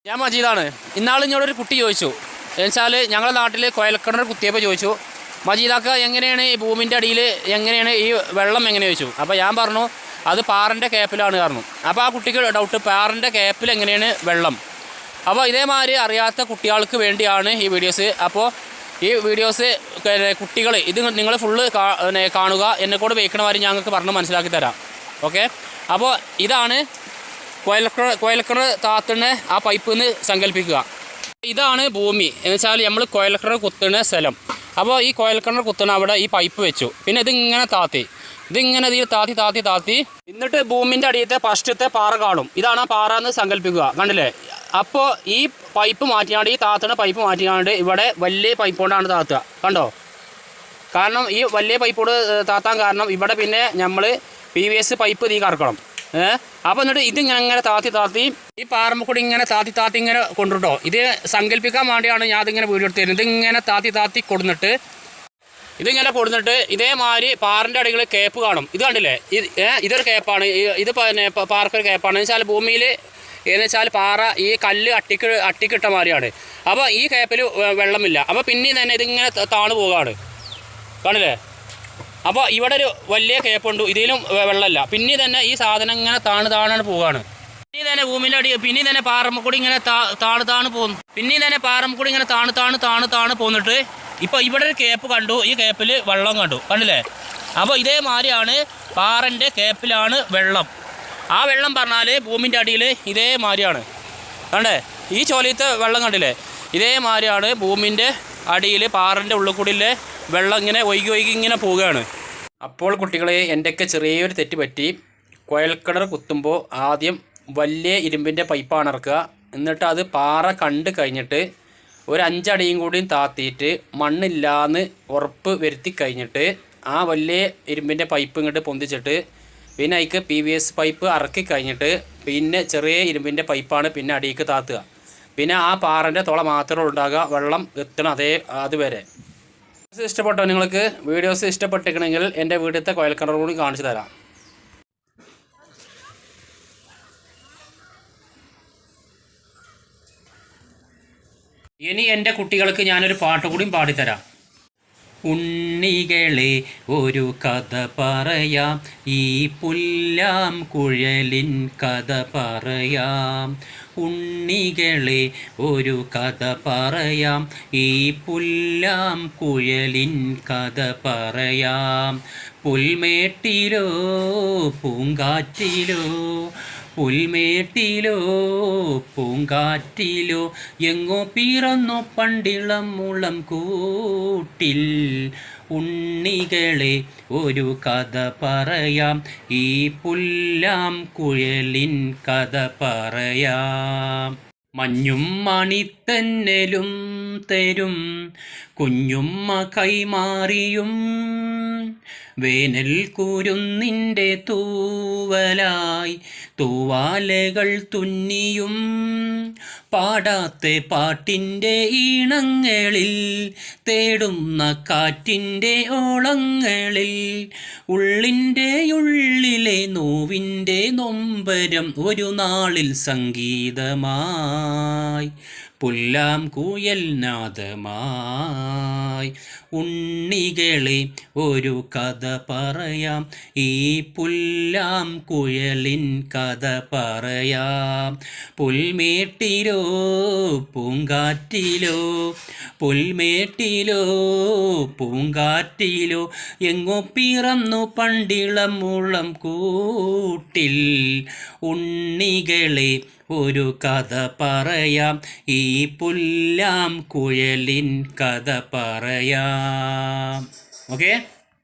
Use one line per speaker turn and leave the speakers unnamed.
ഞാൻ മജീദാണ്. ഇന്നാൾ ഇങ്ങോട്ടൊരു കുട്ടി ചോദിച്ചു, എന്നുവെച്ചാൽ ഞങ്ങളുടെ നാട്ടിൽ കുഴൽക്കിണർ കുത്തിയപ്പോൾ ചോദിച്ചു, മജീദാക്ക എങ്ങനെയാണ് ഈ ഭൂമിൻ്റെ അടിയിൽ എങ്ങനെയാണ് ഈ വെള്ളം എങ്ങനെ ചോദിച്ചു. അപ്പോൾ ഞാൻ പറഞ്ഞു അത് പാറൻ്റെ ക്യാപ്പിലാണ് പറഞ്ഞു. അപ്പോൾ ആ കുട്ടിക്ക് ഡൗട്ട്, പാറൻ്റെ ക്യാപ്പിൽ എങ്ങനെയാണ് വെള്ളം. അപ്പോൾ ഇതേമാതിരി അറിയാത്ത കുട്ടികൾക്ക് വേണ്ടിയാണ് ഈ വീഡിയോസ്. അപ്പോൾ ഈ വീഡിയോസ് കുട്ടികൾ ഇത് നിങ്ങൾ ഫുള്ള് കാണുക, എന്നെക്കൂടെ വെയ്ക്കണമാതിരി ഞങ്ങൾക്ക് പറഞ്ഞ് മനസ്സിലാക്കി തരാം. ഓക്കെ, അപ്പോൾ ഇതാണ് കുഴൽക്കിണർ താത്തുന്ന ആ പൈപ്പ് എന്ന് സങ്കല്പിക്കുക. ഇതാണ് ഭൂമി എന്ന് വെച്ചാൽ നമ്മൾ കുഴൽക്കിണർ കുത്തുന്ന സ്ഥലം. അപ്പോൾ ഈ കുഴൽക്കിണർ കുത്തുന്ന അവിടെ ഈ പൈപ്പ് വെച്ചു. പിന്നെ ഇതിങ്ങനെ താത്തി ഇതിൽ താത്തി എന്നിട്ട് ഭൂമിൻ്റെ അടിയത്തെ ഫസ്റ്റത്തെ പാറ കാണും. ഇതാണ് ആ പാറ എന്ന് സങ്കല്പിക്കുക. കണ്ടില്ലേ? അപ്പോൾ ഈ പൈപ്പ് മാറ്റിയാണ്ട്, ഈ താത്തുന്ന പൈപ്പ് മാറ്റിയാണ്ട് ഇവിടെ വലിയ പൈപ്പ് കൊണ്ടാണ് താത്തുക. കണ്ടോ? കാരണം ഈ വലിയ പൈപ്പോട് താത്താൻ കാരണം ഇവിടെ പിന്നെ നമ്മൾ PVC പൈപ്പ് തീ കറക്കണം. അപ്പോൾ എന്നിട്ട് ഇതിങ്ങനെ താത്തി ഈ പാറമ്മ കൂടി ഇങ്ങനെ താത്തി ഇങ്ങനെ കൊണ്ടുട്ടോ. ഇത് സങ്കല്പിക്കാൻ വേണ്ടിയാണ് ഞാൻ അതിങ്ങനെ വീഡിയോ എടുത്ത് തരുന്നത്. ഇതിങ്ങനെ താത്തി കൊടുന്നിട്ട് ഇതേമാതിരി പാറിൻ്റെ അടിയിൽ കേപ്പ് കാണും. ഇത് കണ്ടില്ലേ? ഇതൊരു കേപ്പാണ്. ഇത് പിന്നെ പാർക്കൊരു കേപ്പാണ്. എന്ന് വെച്ചാൽ ഭൂമിയിൽ എന്ന് വെച്ചാൽ പാറ ഈ കല്ല് അട്ടിക്കിട്ട മാതിരിയാണ്. അപ്പോൾ ഈ കേപ്പിൽ വെള്ളമില്ല. അപ്പോൾ പിന്നെയും തന്നെ ഇതിങ്ങനെ താണു പോവുകയാണ്. കാണില്ലേ? അപ്പോൾ ഇവിടെ ഒരു വലിയ കേപ്പുണ്ട്, ഇതിലും വെള്ളമില്ല. പിന്നെ തന്നെ ഈ സാധനം ഇങ്ങനെ താണാണ് പോവുകയാണ്. പിന്നെ തന്നെ ഭൂമിൻ്റെ അടി, പിന്നെ തന്നെ പാറമ്മക്കൂടി ഇങ്ങനെ താണു പോകുന്നു. പിന്നെ തന്നെ പാറമ്മക്കൂടി ഇങ്ങനെ താണു പോന്നിട്ട് ഇപ്പോൾ ഇവിടെ ഒരു കേപ്പ് കണ്ടു. ഈ കേപ്പിൽ വെള്ളം കണ്ടില്ലേ? അപ്പോൾ ഇതേമാതിരിയാണ് പാറൻ്റെ കേപ്പിലാണ് വെള്ളം. ആ വെള്ളം പറഞ്ഞാൽ ഭൂമിൻ്റെ അടിയിൽ ഇതേമാതിരിയാണ്. കണ്ടേ? ഈ ചോലയത്തെ വെള്ളം കണ്ടില്ലേ? ഇതേമാതിരിയാണ് ഭൂമിൻ്റെ അടിയിൽ പാറൻ്റെ ഉള്ളിൽ കൂടിയിലെ വെള്ളം ഇങ്ങനെ ഒഴുകി ഇങ്ങനെ പോവുകയാണ്. അപ്പോൾ കുട്ടികളെ, എൻ്റെയൊക്കെ ചെറിയൊരു തെറ്റ് പറ്റി. കുഴൽക്കിണർ കുത്തുമ്പോൾ ആദ്യം വലിയ ഇരുമ്പിൻ്റെ പൈപ്പാണ് ഇറക്കുക. എന്നിട്ട് അത് പാറ കണ്ട് കഴിഞ്ഞിട്ട് ഒരു 5 അടിയും കൂടിയും താത്തിയിട്ട് മണ്ണില്ലാന്ന് ഉറപ്പ് വരുത്തി കഴിഞ്ഞിട്ട് ആ വലിയ ഇരുമ്പിൻ്റെ പൈപ്പ് ഇങ്ങോട്ട് പൊന്തിച്ചിട്ട് പിന്നെ അതിക്ക് PVC പൈപ്പ് ഇറക്കി കഴിഞ്ഞിട്ട് പിന്നെ ചെറിയ ഇരുമ്പിൻ്റെ പൈപ്പാണ് പിന്നെ അടിയിലേക്ക് താത്തുക. പിന്നെ ആ പാറൻ്റെ തുള മാത്രമേ ഉണ്ടാകുക, വെള്ളം എത്തണം അതുവരെ. ഇഷ്ടപ്പെട്ടോ? നിങ്ങൾക്ക് വീഡിയോസ് ഇഷ്ടപ്പെട്ടിരിക്കണമെങ്കിൽ എൻ്റെ വീട്ടിലത്തെ കുഴൽക്കിണർ കൂടി കാണിച്ചു തരാം. ഇനി എൻ്റെ കുട്ടികൾക്ക് ഞാനൊരു പാട്ട് കൂടിയും പാടിത്തരാം. ഉണ്ണികളെ ഒരു കഥ പറയാം, ഈ പുല്ലാം കുഴലിൻ കഥ പറയാം. ഉണ്ണികളെ ഒരു കഥ പറയാം, ഈ പുല്ലാം കുഴലിൻ കഥ പറയാം. പുൽമേട്ടിലോ പൂങ്കാറ്റിലോ, പുൽമേട്ടിലോ പൂങ്കാറ്റിലോ, എങ്ങോ പിറന്നു പണ്ടിളം മുളം കൂട്ടിൽ. ഉണ്ണികളെ ഒരു കഥ പറയാം, ഈ പുല്ലാം കുഴലിൻ കഥ പറയാം. മഞ്ഞും മണിത്തന്നലും തരും കുഞ്ഞുമ്മ കൈമാറിയും, വേനൽ കുരുന്നിൻ്റെ തൂവലായി തൂവാലകൾ തുന്നിയും, പാടാത്ത പാട്ടിൻ്റെ ഈണങ്ങളിൽ തേടുന്ന കാറ്റിൻ്റെ ഓളങ്ങളിൽ, ഉള്ളിൻ്റെ ഉള്ളിലെ നോവിൻ്റെ നൊമ്പരം ഒരു നാളിൽ സംഗീതമായി, പുല്ലാം കുഴൽ നാദമായി. ഉണ്ണികളെ ഒരു കഥ പറയാം, ഈ പുല്ലാം കുഴലിൻ കഥ പറയാം. പുൽമേട്ടിലോ പൂങ്കാറ്റിലോ, പുൽമേട്ടിലോ പൂങ്കാറ്റിലോ, എങ്ങോ പിറന്നു പണ്ടിളം മുളം കൂട്ടിൽ. ഉണ്ണികളെ ഒരു കഥ പറയാം, ഈ പുല്ലാം കുഴലിൻ കഥ പറയാം. ഓക്കെ.